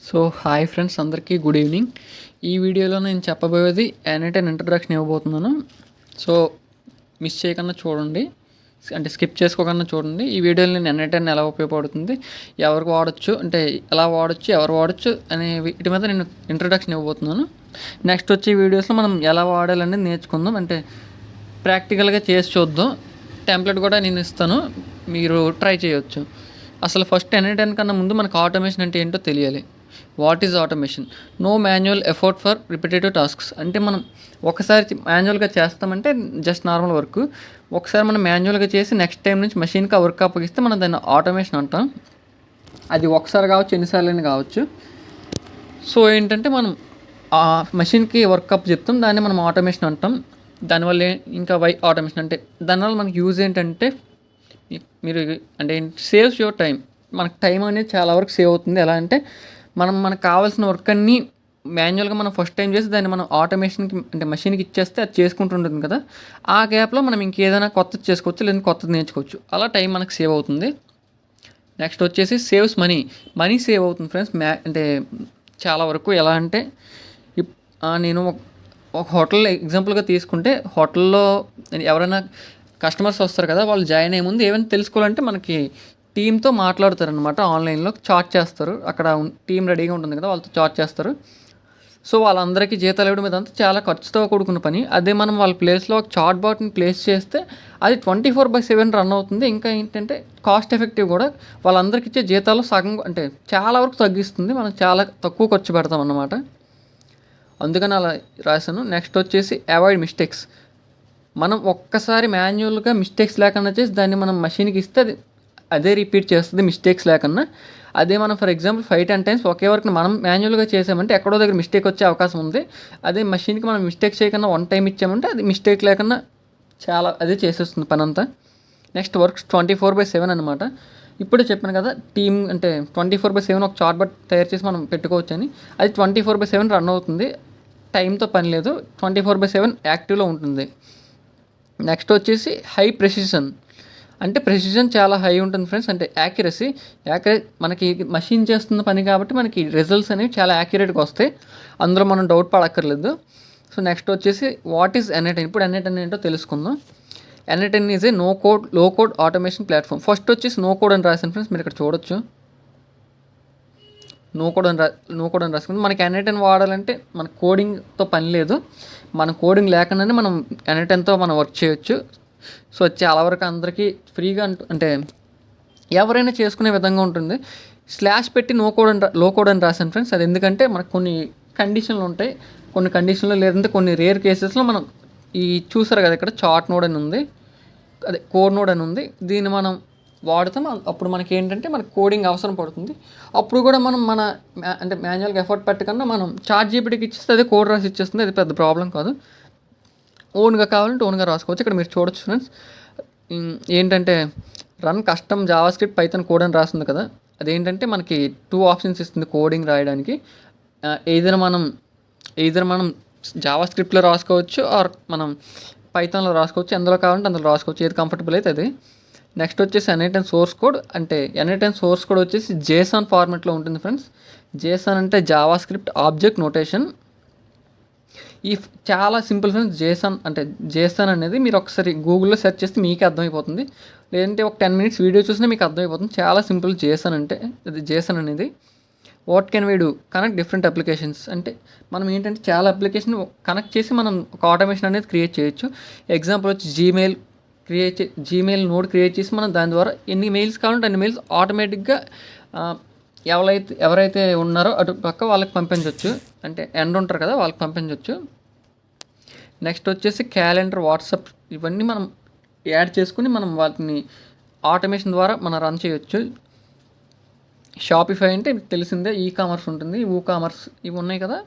So hi friends, అందరికీ good evening. ఈ వీడియోలో నేను చెప్పబోయేది N8 ఇంట్రడక్షన్ ఇవ్వబోతున్నాను. సో మిస్ చేయకుండా చూడండి, అంటే స్కిప్ చేసుకోకుండా చూడండి. ఈ వీడియోలో నేను N8 ఎలా ఉపయోగపడుతుంది, ఎవరికి వాడచ్చు, అంటే ఎలా వాడచ్చు, ఎవరు వాడచ్చు అనే వీటి మీద నేను ఇంట్రడక్షన్ ఇవ్వబోతున్నాను. నెక్స్ట్ వచ్చే వీడియోస్లో మనం ఎలా వాడాలనేది నేర్చుకుందాం, అంటే ప్రాక్టికల్గా చేసి చూద్దాం. టెంప్లెట్ కూడా నేను ఇస్తాను, మీరు ట్రై చేయొచ్చు. అసలు ఫస్ట్ N8 కన్నా ముందు మనకు ఆటోమేషన్ అంటే ఏంటో తెలియాలి. What is automation? No manual effort for repetitive tasks. అంటే మనం ఒకసారి మాన్యువల్గా చేస్తామంటే జస్ట్ నార్మల్ వర్క్. ఒకసారి మనం మాన్యువల్గా చేసి నెక్స్ట్ టైం నుంచి మెషిన్కి ఆ వర్క్ అప్పగిస్తే మనం దాన్ని ఆటోమేషన్ అంటాం. అది ఒకసారి కావచ్చు, ఎన్నిసార్లు కావచ్చు. సో ఏంటంటే మనం ఆ మెషిన్కి వర్క్ అప్ చెప్తాం, దాన్ని మనం ఆటోమేషన్ అంటాం. దానివల్ల ఇంకా ఆటోమేషన్ అంటే దానివల్ల మనకి యూజ్ ఏంటంటే, మీరు అంటే సేవ్స్ యువర్ టైం. మనకు టైం అనేది చాలా వరకు సేవ్ అవుతుంది. ఎలా అంటే మనకు కావాల్సిన వర్క్ అన్నీ మాన్యువల్గా మనం ఫస్ట్ టైం చేసి దాన్ని మనం ఆటోమేషన్కి అంటే మెషిన్కి ఇచ్చేస్తే అది చేసుకుంటుంటుంది కదా. ఆ గ్యాప్లో మనం ఇంకేదైనా కొత్తది చేసుకోవచ్చు, లేదా కొత్తది నేర్చుకోవచ్చు. అలా టైం మనకు సేవ్ అవుతుంది. నెక్స్ట్ వచ్చేసి సేవ్స్ మనీ సేవ్ అవుతుంది ఫ్రెండ్స్. అంటే చాలా వరకు ఎలా అంటే నేను ఒక హోటల్ ఎగ్జాంపుల్గా తీసుకుంటే, హోటల్లో ఎవరైనా కస్టమర్స్ వస్తారు కదా, వాళ్ళు జాయిన్ అయ్యే ముందు ఏమైనా తెలుసుకోవాలంటే మనకి టీంతో మాట్లాడతారనమాట. ఆన్లైన్లో చాట్ చేస్తారు, అక్కడ టీం రెడీగా ఉంటుంది కదా, వాళ్ళతో చాట్ చేస్తారు. సో వాళ్ళందరికీ జీతాలు ఇవ్వడం ఇదంతా చాలా ఖర్చుతో కూడుకున్న పని. అదే మనం వాళ్ళ ప్లేస్లో ఒక చాట్ బాట్ని ప్లేస్ చేస్తే అది 24/7 రన్ అవుతుంది. ఇంకా ఏంటంటే కాస్ట్ ఎఫెక్టివ్ కూడా. వాళ్ళందరికీ ఇచ్చే జీతాలు సగం అంటే చాలా వరకు తగ్గిస్తుంది. మనం చాలా తక్కువ ఖర్చు పెడతాం అన్నమాట. అందుకని అలా రాశాను. నెక్స్ట్ వచ్చేసి అవాయిడ్ మిస్టేక్స్. మనం ఒక్కసారి మాన్యువల్గా మిస్టేక్స్ లేకుండా చేసి దాన్ని మనం మెషిన్కి ఇస్తే అదే రిపీట్ చేస్తుంది మిస్టేక్స్ లేకుండా. అదే మనం ఫర్ ఎగ్జాంపుల్ 5-10 టైమ్స్ ఒకే వర్క్ని మనం మాన్యువల్గా చేసామంటే ఎక్కడో దగ్గర మిస్టేక్ వచ్చే అవకాశం ఉంది. అదే మెషిన్కి మనం మిస్టేక్ చేయకుండా 1 టైం ఇచ్చామంటే అది మిస్టేక్ లేకుండా చాలా అదే చేసేస్తుంది పని అంతా. నెక్స్ట్ వర్క్స్ 24/7 అనమాట. ఇప్పుడు చెప్పాను కదా, టీమ్ అంటే 24/7 ఒక చాట్ బట్ తయారు చేసి మనం పెట్టుకోవచ్చు అని. అది 24/7 రన్ అవుతుంది, టైంతో పని లేదు, 24/7 యాక్టివ్లో ఉంటుంది. నెక్స్ట్ వచ్చేసి హై ప్రెసిషన్. అంటే ప్రెసిషన్ చాలా హై ఉంటుంది ఫ్రెండ్స్. అంటే యాక్యురసీ మనకి మషిన్ చేస్తున్న పని కాబట్టి మనకి రిజల్ట్స్ అనేవి చాలా యాక్యురేట్గా వస్తాయి. అందులో మనం డౌట్ పడక్కర్లేదు. సో నెక్స్ట్ వచ్చేసి వాట్ ఈజ్ N8. ఇప్పుడు N8 ఏంటో తెలుసుకుందాం. N8 ఈజ్ ఏ లో కోడ్ ఆటోమేషన్ ప్లాట్ఫామ్. ఫస్ట్ వచ్చేసి నో కోడ్ అని రాశాను ఫ్రెండ్స్, మీరు ఇక్కడ చూడొచ్చు. నో కోడ్ అని రాసుకుంది. మనకి N8 వాడాలంటే మన కోడింగ్తో పని లేదు. మన కోడింగ్ లేకుండానే మనం N8తో మనం వర్క్ చేయొచ్చు. సో చాలా వరకు అందరికీ ఫ్రీగా అంటే ఎవరైనా చేసుకునే విధంగా ఉంటుంది. స్లాష్ పెట్టి లో కోడ్ అని రాశాను ఫ్రెండ్స్. అది ఎందుకంటే మనకు కొన్ని కండిషన్లు ఉంటాయి. కొన్ని కండిషన్లు లేదంటే కొన్ని రేర్ కేసెస్లో మనం చూసారు కదా, ఇక్కడ చాట్ నోడ్ అని ఉంది, అదే కోడ్ నోడ్ అని ఉంది. దీన్ని మనం వాడతాం. అప్పుడు మనకి ఏంటంటే మనకు కోడింగ్ అవసరం పడుతుంది. అప్పుడు కూడా మనం అంటే మాన్యువల్గా ఎఫర్ట్ పెట్టకుండా మనం చాట్ జీపీటీకి ఇచ్చేస్తే అదే కోడ్ రాసి ఇచ్చేస్తుంది. అది పెద్ద ప్రాబ్లం కాదు. ఓన్గా కావాలంటే ఓన్గా రాసుకోవచ్చు. ఇక్కడ మీరు చూడొచ్చు ఫ్రెండ్స్, ఏంటంటే run custom Java script Python code అని రాస్తుంది కదా. అదేంటంటే మనకి 2 ఆప్షన్స్ ఇస్తుంది కోడింగ్ రాయడానికి. ఏదైనా మనం జావా స్క్రిప్ట్లో రాసుకోవచ్చు, ఆర్ మనం పైథాన్లో రాసుకోవచ్చు. ఎందులో కావాలంటే అందులో రాసుకోవచ్చు, ఏది కంఫర్టబుల్ అయితే అది. నెక్స్ట్ వచ్చేసి N8 సోర్స్ కోడ్. అంటే N8 సోర్స్ కోడ్ వచ్చేసి JSON ఫార్మెట్లో ఉంటుంది ఫ్రెండ్స్. JSON అంటే జావా స్క్రిప్ట్ ఆబ్జెక్ట్ నోటేషన్. చాలా సింపుల్ ఫ్రెండ్స్. JSON అనేది మీరు ఒకసారి గూగుల్లో సెర్చ్ చేస్తే మీకే అర్థమైపోతుంది, లేదంటే ఒక 10 మినిట్స్ వీడియో చూసినా మీకు అర్థమైపోతుంది. చాలా సింపుల్ JSON అనేది. What can we do? Connect different applications. అంటే మనం ఏంటంటే చాలా అప్లికేషన్ కనెక్ట్ చేసి మనం ఒక ఆటోమేషన్ అనేది క్రియేట్ చేయొచ్చు. ఎగ్జాంపుల్ వచ్చి జీమెయిల్ నోడ్ క్రియేట్ చేసి మనం దాని ద్వారా ఎన్ని మెయిల్స్ కావాలంటే అన్ని మెయిల్స్ ఆటోమేటిక్గా ఎవరైతే ఉన్నారో అటు పక్క వాళ్ళకి పంపించవచ్చు. అంటే ఎండ్ ఉంటారు కదా, వాళ్ళకి పంపించవచ్చు. నెక్స్ట్ వచ్చేసి క్యాలెండర్, వాట్సాప్, ఇవన్నీ మనం యాడ్ చేసుకుని మనం వాటిని ఆటోమేషన్ ద్వారా మనం రన్ చేయొచ్చు. షాపిఫై అంటే తెలిసిందే, కామర్స్ ఉంటుంది, కామర్స్ ఇవి ఉన్నాయి కదా.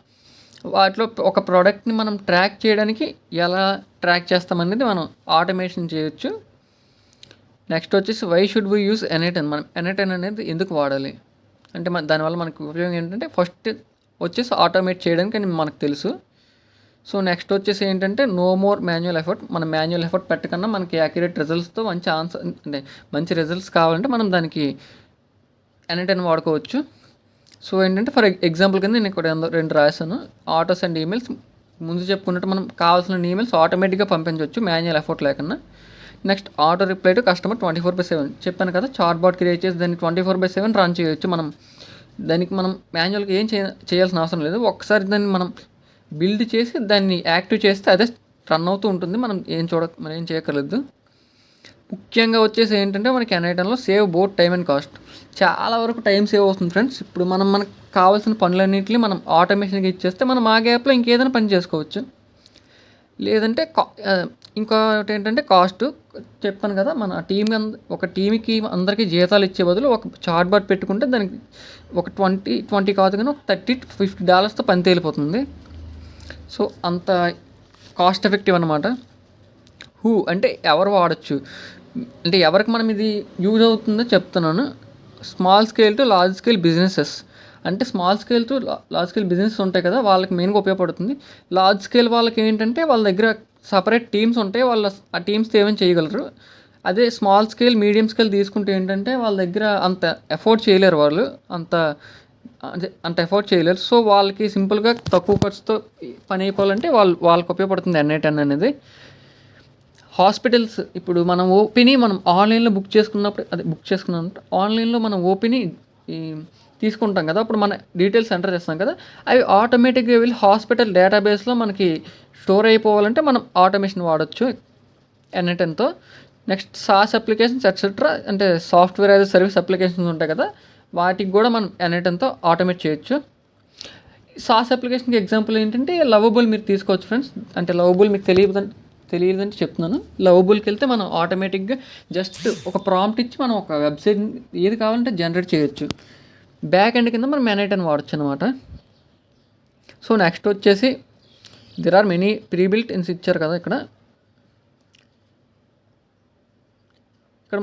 వాటిలో ఒక ప్రోడక్ట్ని మనం ట్రాక్ చేయడానికి ఎలా ట్రాక్ చేస్తామనేది మనం ఆటోమేషన్ చేయొచ్చు. నెక్స్ట్ వచ్చేసి why should we use N8. మనం N8 అనేది ఎందుకు వాడాలి అంటే దానివల్ల మనకు ఉపయోగం ఏంటంటే, ఫస్ట్ వచ్చేసి ఆటోమేట్ చేయడానికి అని మనకు తెలుసు. సో నెక్స్ట్ వచ్చేసి ఏంటంటే నో మోర్ మాన్యువల్ ఎఫర్ట్. మనం మాన్యువల్ ఎఫర్ట్ పెట్టకన్నా మనకి యాక్యురేట్ రిజల్ట్స్తో మంచి రిజల్ట్స్ కావాలంటే మనం దానికి N8 వాడుకోవచ్చు. సో ఏంటంటే ఫర్ ఎగ్జాంపుల్ కింద నేను ఇక్కడ 2 రాశాను. ఆటో సెండ్ ఈమెయిల్స్ ముందు చెప్పుకున్నట్టు మనం కావాల్సిన ఈమెయిల్స్ ఆటోమేటిక్గా పంపించవచ్చు మాన్యువల్ ఎఫర్ట్ లేకుండా. Next auto reply to customer 24/7 చెప్పాను కదా, చాట్ బాట్ క్రియేట్ చేసి దాన్ని 24/7 రన్ చేయొచ్చు. దానికి మనం మాన్యువల్గా ఏం చేయాల్సిన అవసరం లేదు. ఒక్కసారి దాన్ని మనం బిల్డ్ చేసి దాన్ని యాక్టివ్ చేస్తే అదే రన్ అవుతూ ఉంటుంది. మనం ఏం చేయక్కర్లేదు. ముఖ్యంగా వచ్చేసి ఏంటంటే మనకి N8Nలో save both time and cost. చాలా వరకు టైం సేవ్ అవుతుంది ఫ్రెండ్స్. ఇప్పుడు మనకు కావాల్సిన పనులన్నింటినీ మనం ఆటోమేషన్గా ఇచ్చేస్తే మనం ఆ గ్యాప్లో ఇంకేదైనా పని చేసుకోవచ్చు. లేదంటే ఇంకొకటి ఏంటంటే కాస్ట్ చెప్పాను కదా, మన ఒక టీంకి అందరికీ జీతాలు ఇచ్చే బదులు ఒక చాట్ బాట్ పెట్టుకుంటే దానికి ఒక 20 కాదు కానీ ఒక $30-50తో పని తేలిపోతుంది. సో అంత కాస్ట్ ఎఫెక్టివ్ అనమాట. అంటే ఎవరు వాడచ్చు, అంటే ఎవరికి మనం ఇది యూజ్ అవుతుందో చెప్తున్నాను. Small scale to large scale businesses, అంటే small scale to large scale business ఉంటాయి కదా, వాళ్ళకి మెయిన్గా ఉపయోగపడుతుంది. లార్జ్ స్కేల్ వాళ్ళకి ఏంటంటే వాళ్ళ దగ్గర సపరేట్ టీమ్స్ ఉంటాయి, వాళ్ళ ఆ టీమ్స్తో ఏమైనా చేయగలరు. అదే స్మాల్ స్కేల్ మీడియం స్కేల్ తీసుకుంటే ఏంటంటే వాళ్ళ దగ్గర అంత ఎఫోర్డ్ చేయలేరు, వాళ్ళు అంత ఎఫోర్డ్ చేయలేరు. సో వాళ్ళకి సింపుల్గా తక్కువ ఖర్చుతో పని అయిపోవాలంటే వాళ్ళకి ఉపయోగపడుతుంది N8N అనేది. హాస్పిటల్స్, ఇప్పుడు మనం ఓపీని మనం ఆన్లైన్లో బుక్ చేసుకున్నాం ఆన్లైన్లో మనం ఓపీని తీసుకుంటాం కదా, అప్పుడు మన డీటెయిల్స్ ఎంటర్ చేస్తాం కదా, అవి ఆటోమేటిక్గా వెళ్ళి హాస్పిటల్ డేటాబేస్లో మనకి స్టోర్ అయిపోవాలంటే మనం ఆటోమేషన్ వాడచ్చు N8Nతో. నెక్స్ట్ సాస్ అప్లికేషన్స్ ఎట్సెట్రా, అంటే సాఫ్ట్వేర్ యాజ్ సర్వీస్ అప్లికేషన్స్ ఉంటాయి కదా, వాటికి కూడా మనం N8Nతో ఆటోమేట్ చేయొచ్చు. సాస్ అప్లికేషన్కి ఎగ్జాంపుల్ ఏంటంటే లవబుల్ మీరు తీసుకోవచ్చు ఫ్రెండ్స్. అంటే లవబుల్ మీకు తెలియదంటే చెప్తున్నాను. లవబుల్కి వెళ్తే మనం ఆటోమేటిక్గా జస్ట్ ఒక ప్రాంప్ట్ ఇచ్చి మనం ఒక వెబ్సైట్ ఏది కావాలంటే జనరేట్ చేయొచ్చు. బ్యాక్ ఎండ్ కింద మనం N8N వాడచ్చు అనమాట. సో నెక్స్ట్ వచ్చేసి దెర్ ఆర్ మెనీ ప్రీబిల్ట్ ఇన్స్ ఇచ్చారు కదా, ఇక్కడ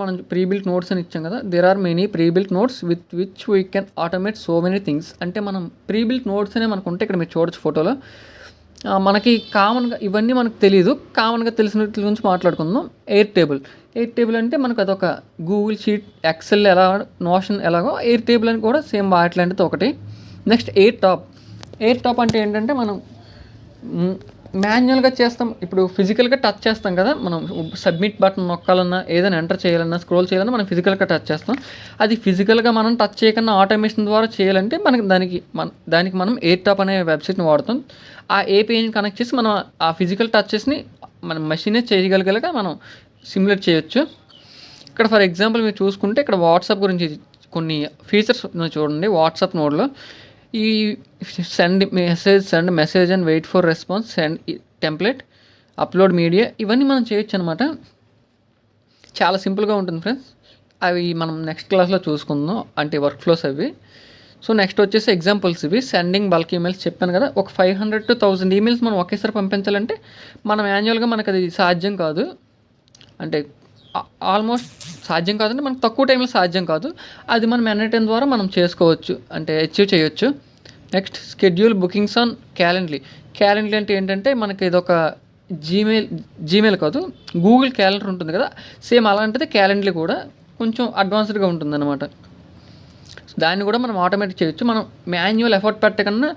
మనం ప్రీబిల్ట్ నోట్స్ అని ఇచ్చాం కదా. There are many prebuilt notes with which we can automate so many things. అంటే మనం ప్రీబిల్ట్ నోట్స్ అనే మనకు ఉంటే ఇక్కడ మీరు చూడొచ్చు ఫోటోలో. మనకి కామన్గా ఇవన్నీ మనకు తెలియదు, కామన్గా తెలిసిన గురించి మాట్లాడుకుందాం. ఎయిర్ టేబుల్ అంటే మనకు అదొక గూగుల్ షీట్, ఎక్సెల్ ఎలా, నోషన్ ఎలాగో ఎయిర్ టేబుల్ అని కూడా సేమ్ వాటిలాంటిది ఒకటి. నెక్స్ట్ ఎయిర్ టాప్ అంటే ఏంటంటే మనం మాన్యువల్గా చేస్తాం. ఇప్పుడు ఫిజికల్గా టచ్ చేస్తాం కదా, మనం సబ్మిట్ బటన్ నొక్కాలన్నా ఏదైనా ఎంటర్ చేయాలన్నా స్క్రోల్ చేయాలన్నా మనం ఫిజికల్గా టచ్ చేస్తాం. అది ఫిజికల్గా మనం టచ్ చేయకుండా ఆటోమేషన్ ద్వారా చేయాలంటే దానికి మనం ఎయిర్ టాప్ అనే వెబ్సైట్ని వాడుతాం. ఆ ఏపీఐని కనెక్ట్ చేసి మనం ఆ ఫిజికల్ టచెస్ని మనం మెషినే చేయగలిగేలాగా మనం సిమ్యులేట్ చేయొచ్చు. ఇక్కడ ఫర్ ఎగ్జాంపుల్ మీరు చూసుకుంటే ఇక్కడ వాట్సాప్ గురించి కొన్ని ఫీచర్స్ చూడండి. వాట్సాప్ నోడ్లో ఈ send message and wait for response, send template, upload media, ఇవన్నీ మనం చేయొచ్చు అనమాట. చాలా సింపుల్గా ఉంటుంది ఫ్రెండ్స్. అవి మనం నెక్స్ట్ క్లాస్లో చూసుకుందాం, అంటే వర్క్ ఫ్లోస్ అవి. సో నెక్స్ట్ వచ్చేసి ఎగ్జాంపుల్స్ ఇవి. సెండింగ్ బల్క్ ఈమెయిల్స్ చెప్పాను కదా, ఒక 500 to 1000 ఈమెయిల్స్ మనం ఒకేసారి పంపించాలంటే మనం యాన్యువల్గా మనకు అది సాధ్యం కాదు. అంటే ఆల్మోస్ట్ సాధ్యం కాదంటే మనకు తక్కువ టైంలో సాధ్యం కాదు. అది మనం N8N ద్వారా మనం చేసుకోవచ్చు, అంటే అచీవ్ చేయొచ్చు. నెక్స్ట్ షెడ్యూల్ బుకింగ్స్ ఆన్ క్యాలెండర్లీ అంటే ఏంటంటే మనకి ఇదొక జీమెయిల్ కాదు, గూగుల్ క్యాలెండర్ ఉంటుంది కదా, సేమ్ అలాంటిది క్యాలెండర్లీ కూడా కొంచెం అడ్వాన్స్డ్గా ఉంటుంది అనమాట. దాన్ని కూడా మనం ఆటోమేటిక్ చేయొచ్చు. మనం మాన్యువల్ ఎఫర్ట్ పెట్టకన్నా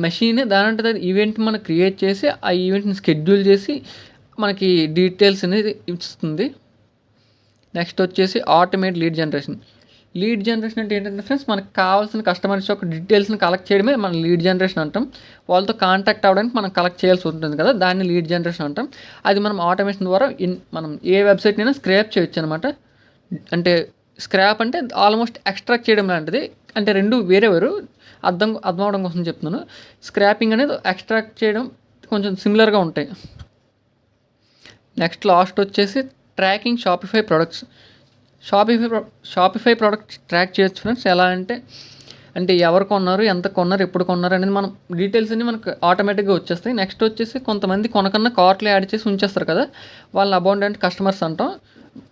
మెషిన్ దానంటే ఈవెంట్ మనం క్రియేట్ చేసి ఆ ఈవెంట్ని షెడ్యూల్ చేసి మనకి డీటెయిల్స్ అనేది ఇస్తుంది. నెక్స్ట్ వచ్చేసి ఆటోమేట్ లీడ్ జనరేషన్ అంటే ఏంటంటే ఫ్రెండ్స్, మనకు కావాల్సిన కస్టమర్స్ యొక్క డీటెయిల్స్ని కలెక్ట్ చేయడమే మనం లీడ్ జనరేషన్ అంటాం. వాళ్ళతో కాంటాక్ట్ అవ్వడానికి మనం కలెక్ట్ చేయాల్సి ఉంటుంది కదా, దాన్ని లీడ్ జనరేషన్ అంటాం. అది మనం ఆటోమేషన్ ద్వారా మనం ఏ వెబ్సైట్నైనా స్క్రాప్ చేయొచ్చు అనమాట. అంటే స్క్రాప్ అంటే ఆల్మోస్ట్ ఎక్స్ట్రాక్ట్ చేయడం లాంటిది. అంటే రెండు వేరే అర్థం అవడం కోసం చెప్తున్నాను. స్క్రాపింగ్ అనేది ఎక్స్ట్రాక్ట్ చేయడం కొంచెం సిమిలర్గా ఉంటాయి. నెక్స్ట్ లాస్ట్ వచ్చేసి tracking Shopify products. Shopify products track చేయొచ్చు ఫ్రెండ్స్. ఎలా అంటే ఎవరు కొన్నారు, ఎంత కొన్నారు, ఎప్పుడు కొన్నారు అనేది మనం డీటెయిల్స్ అన్ని మనకు ఆటోమేటిక్గా వచ్చేస్తాయి. నెక్స్ట్ వచ్చేసి కొంతమంది కొనకన్నా కార్ట్లో యాడ్ చేసి ఉంచేస్తారు కదా, వాళ్ళని అబౌండెంట్ కస్టమర్స్ అంటాం.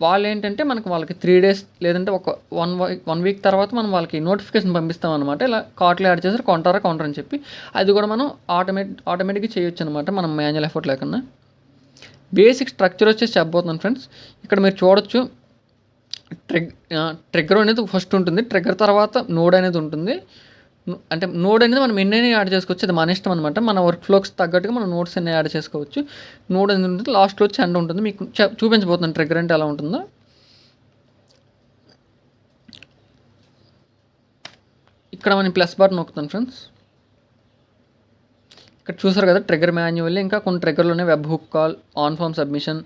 వాళ్ళు ఏంటంటే వాళ్ళకి 3 days లేదంటే ఒక 1 week తర్వాత మనం వాళ్ళకి నోటిఫికేషన్ పంపిస్తాం అనమాట. ఇలా కార్ట్లో యాడ్ చేస్తారు, కొంటారా అని చెప్పి. అది కూడా మనం ఆటోమేటిక్గా చేయొచ్చు అనమాట, మనం మాన్యువల్ ఎఫర్ట్ లేకుండా. బేసిక్ స్ట్రక్చర్ వచ్చేసి చెప్పబోతున్నాను ఫ్రెండ్స్. ఇక్కడ మీరు చూడొచ్చు, ట్రిగ్గర్ అనేది ఫస్ట్ ఉంటుంది, ట్రిగ్గర్ తర్వాత నోడ్ అనేది ఉంటుంది, అంటే నోడ్ అనేది మనం ఎన్నైనా యాడ్ చేసుకోవచ్చు, అది మన ఇష్టం అనమాట. మన వర్క్ ఫ్లోకి తగ్గట్టుగా మనం నోట్స్ అన్నీ యాడ్ చేసుకోవచ్చు. నోడ్ అనేది ఉంటుంది, లాస్ట్లో వచ్చి ఎండ్ ఉంటుంది. మీకు చూపించబోతున్నాను ట్రిగ్గర్ అంటే ఎలా ఉంటుందో. ఇక్కడ మనం ప్లస్ బటన్ నొక్కుతాను ఫ్రెండ్స్. ఇక్కడ చూసారు కదా ట్రిగ్గర్ మాన్యువల్, ఇంకా కొన్ని ట్రిగ్గర్లోనే webhook call, on form submission,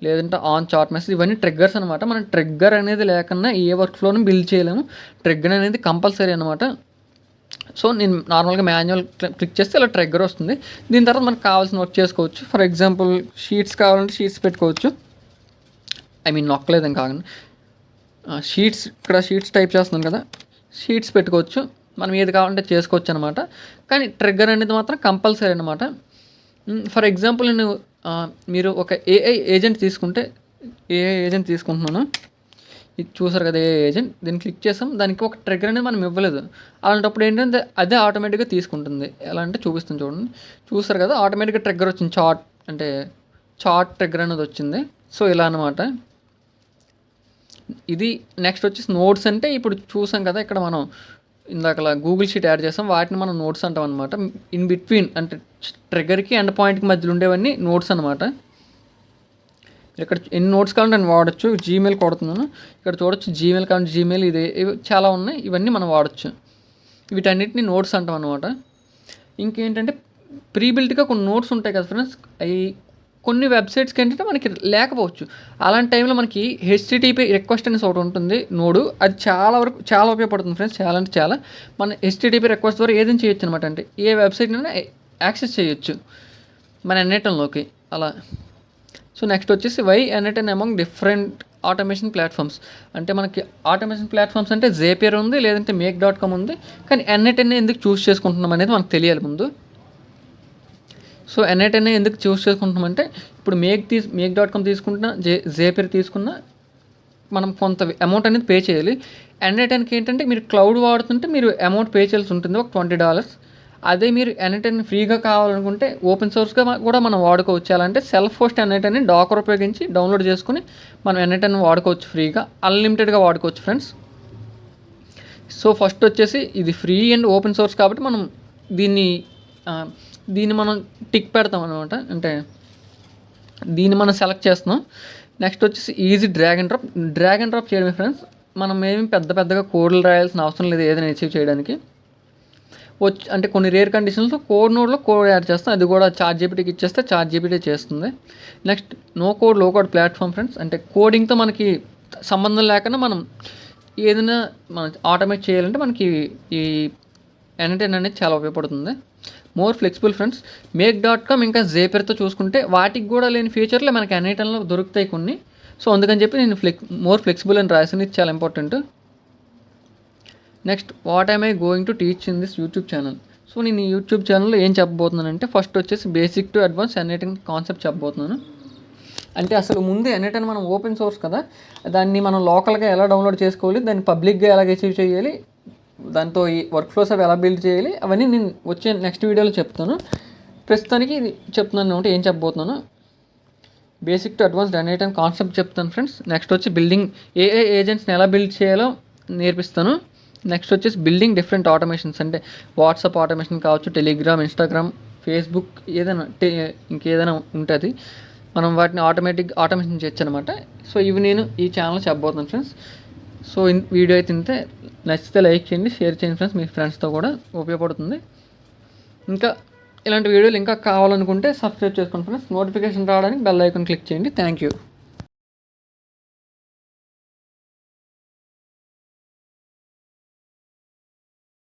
లేదంటే ఆన్ చార్ట్ మెసేజ్, ఇవన్నీ ట్రిగ్గర్స్ అనమాట. మనం ట్రిగ్గర్ అనేది లేకుండా ఏ వర్క్ ఫ్లోని బిల్డ్ చేయలేము. ట్రిగ్గర్ అనేది కంపల్సరీ అనమాట. సో నేను నార్మల్గా మాన్యువల్ క్లిక్ చేస్తే ఇలా ట్రిగ్గర్ వస్తుంది. దీని తర్వాత మనకు కావాల్సిన వర్క్ చేసుకోవచ్చు. ఫర్ ఎగ్జాంపుల్ షీట్స్ కావాలంటే షీట్స్ పెట్టుకోవచ్చు. నొక్కలేదు ఇంకా షీట్స్, ఇక్కడ షీట్స్ టైప్ చేస్తున్నాను కదా, షీట్స్ పెట్టుకోవచ్చు. మనం ఏది కావాలంటే చేసుకోవచ్చు అనమాట. కానీ ట్రిగ్గర్ అనేది మాత్రం కంపల్సరీ అనమాట. ఫర్ ఎగ్జాంపుల్ మీరు ఒక ఏఐ ఏజెంట్ తీసుకుంటున్నాను. ఇది చూసారు కదా ఏఐ ఏజెంట్, దీన్ని క్లిక్ చేసాం, దానికి ఒక ట్రిగ్గర్ అనేది మనం ఇవ్వలేదు. అలాంటప్పుడు ఏంటంటే అదే ఆటోమేటిక్గా తీసుకుంటుంది. ఎలా అంటే చూపిస్తుంది చూడండి. చూసారు కదా ఆటోమేటిక్గా ట్రిగ్గర్ వచ్చింది, చార్ట్ ట్రిగ్గర్ అనేది వచ్చింది. సో ఇలా అనమాట ఇది. నెక్స్ట్ వచ్చేసి నోట్స్ అంటే ఇప్పుడు చూసాం కదా, ఇక్కడ మనం ఇందాకలా గూగుల్ షీట్ యాడ్ చేస్తాం, వాటిని మనం నోట్స్ అంటాం అనమాట. ఇన్ బిట్వీన్ అంటే ట్రిగ్గర్కి ఎండ్ పాయింట్కి మధ్యలో ఉండేవన్నీ నోట్స్ అనమాట. ఇక్కడ ఎన్ని నోట్స్ కావాలంటే నేను వాడచ్చు. జీమెయిల్ కొడుతున్నాను, ఇక్కడ చూడొచ్చు జీమెయిల్ కావాలంటే జీమెయిల్, ఇవి చాలా ఉన్నాయి, ఇవన్నీ మనం వాడచ్చు. వీటన్నిటిని నోట్స్ అంటాం అనమాట. ఇంకేంటంటే ప్రీబిల్ట్గా కొన్ని నోట్స్ ఉంటాయి కదా ఫ్రెండ్స్, అవి కొన్ని వెబ్సైట్స్కి ఏంటంటే మనకి లేకపోవచ్చు. అలాంటి టైంలో మనకి హెచ్టిటిపి రిక్వెస్ట్ అనేసి ఒకటి ఉంటుంది నోడు, అది చాలా ఉపయోగపడుతుంది ఫ్రెండ్స్. చాలా అంటే చాలా మన హెచ్టిటిపి రిక్వెస్ట్ ద్వారా ఏదైనా చేయొచ్చు అనమాట. అంటే ఏ వెబ్సైట్నైనా యాక్సెస్ చేయొచ్చు మన ఎన్ఐటన్లోకి అలా. సో నెక్స్ట్ వచ్చేసి వై ఎన్ఐటన్ అమంగ్ డిఫరెంట్ ఆటోమేషన్ ప్లాట్ఫామ్స్. అంటే మనకి ఆటోమేషన్ ప్లాట్ఫామ్స్ అంటే జేపియర్ ఉంది, లేదంటే make.com ఉంది. కానీ ఎన్ఐటన్ ఎందుకు చూస్ చేసుకుంటున్నాం అనేది మనకు తెలియాలి ముందు. సో ఎన్ఐటన్ ఎందుకు చూస్ చేసుకుంటున్నామంటే ఇప్పుడు make.com తీసుకుంటున్నా, జేపియర్ తీసుకున్నా మనం కొంత అమౌంట్ అనేది పే చేయాలి. ఎన్ఐటన్కి ఏంటంటే మీరు క్లౌడ్ వాడుతుంటే మీరు అమౌంట్ పే చేయాల్సి ఉంటుంది, ఒక $20. అదే మీరు ఎన్ఐటన్ ఫ్రీగా కావాలనుకుంటే ఓపెన్ సోర్స్గా కూడా మనం వాడుకోవచ్చు. ఎలా అంటే సెల్ఫ్ హోస్ట్ ఎన్ఐటన్ని డాకర్ ఉపయోగించి డౌన్లోడ్ చేసుకుని మనం ఎన్ఐటన్ వాడుకోవచ్చు, ఫ్రీగా అన్లిమిటెడ్గా వాడుకోవచ్చు ఫ్రెండ్స్. సో ఫస్ట్ వచ్చేసి ఇది ఫ్రీ అండ్ ఓపెన్ సోర్స్ కాబట్టి మనం దీన్ని మనం టిక్ పెడతాం అనమాట. అంటే దీన్ని మనం సెలెక్ట్ చేస్తున్నాం. నెక్స్ట్ వచ్చేసి ఈజీ డ్రాగ్ అండ్ డ్రాప్ చేయడమే ఫ్రెండ్స్. మనం ఏమి పెద్దగా కోడ్లు రాయాల్సిన అవసరం లేదు ఏదైనా అచీవ్ చేయడానికి. అంటే కొన్ని రేర్ కండిషన్స్లో నోడ్లో కోడ్ యాడ్ చేస్తాం, అది కూడా చాట్‌జీపీటీకి ఇచ్చేస్తే చాట్‌జీపీటీ చేస్తుంది. Next no code platform friends. అంటే కోడింగ్తో మనకి సంబంధం లేకుండా మనం ఏదైనా మనం ఆటోమేట్ చేయాలంటే మనకి ఈ ఎన్ఐటన్ అనేది చాలా ఉపయోగపడుతుంది. More flexible friends. make.com ఇంకా జేపియర్తో చూసుకుంటే వాటికి కూడా లేని ఫీచర్లు మనకి ఎన్ఐటన్లో దొరుకుతాయి కొన్ని. సో అందుకని చెప్పి నేను మోర్ ఫ్లెక్సిబుల్ అని రాసాను, ఇది చాలా important. Next what I going to teach in this YouTube channel. So నేను ఈ యూట్యూబ్ ఛానల్లో ఏం చెప్పబోతున్నానంటే ఫస్ట్ వచ్చేసి బేసిక్ టు అడ్వాన్స్ ఎన్ఐటన్ కాన్సెప్ట్ చెప్పబోతున్నాను. అంటే అసలు ముందు ఎన్ఐటన్ మనం ఓపెన్ సోర్స్ కదా, దాన్ని మనం లోకల్గా ఎలా డౌన్లోడ్ చేసుకోవాలి, దాన్ని పబ్లిక్గా ఎలా అచీవ్ చేయాలి, దాంతో ఈ వర్క్ ఫ్లోస్ అవి ఎలా బిల్డ్ చేయాలి, అవన్నీ నేను వచ్చే నెక్స్ట్ వీడియోలో చెప్తాను. ప్రస్తుతానికి ఇది చెప్తున్నాను అంటే ఏం చెప్పబోతున్నాను, బేసిక్ టు అడ్వాన్స్డ్ ఎన్ఐటన్ కాన్సెప్ట్ చెప్తాను ఫ్రెండ్స్. నెక్స్ట్ వచ్చి బిల్డింగ్ ఏఐ ఏజెంట్స్ని ఎలా బిల్డ్ చేయాలో నేర్పిస్తాను. నెక్స్ట్ వచ్చేసి బిల్డింగ్ డిఫరెంట్ ఆటోమేషన్స్, అంటే వాట్సాప్ ఆటోమేషన్ కావచ్చు, టెలిగ్రామ్, ఇన్స్టాగ్రామ్, ఫేస్బుక్, ఏదైనా ఇంకేదైనా ఉంటుంది, మనం వాటిని ఆటోమేషన్ చేయొచ్చు అనమాట. సో ఇవి నేను ఈ ఛానల్లో చెప్పబోతున్నాను ఫ్రెండ్స్. సో వీడియో అయితే ఇంతే, నచ్చితే లైక్ చేయండి, షేర్ చేయండి ఫ్రెండ్స్, మీ ఫ్రెండ్స్తో కూడా ఉపయోగపడుతుంది. ఇంకా ఇలాంటి వీడియోలు ఇంకా కావాలనుకుంటే సబ్స్క్రైబ్ చేసుకోండి ఫ్రెండ్స్. నోటిఫికేషన్ రావడానికి బెల్ ఐకాన్ క్లిక్ చేయండి. Thank you.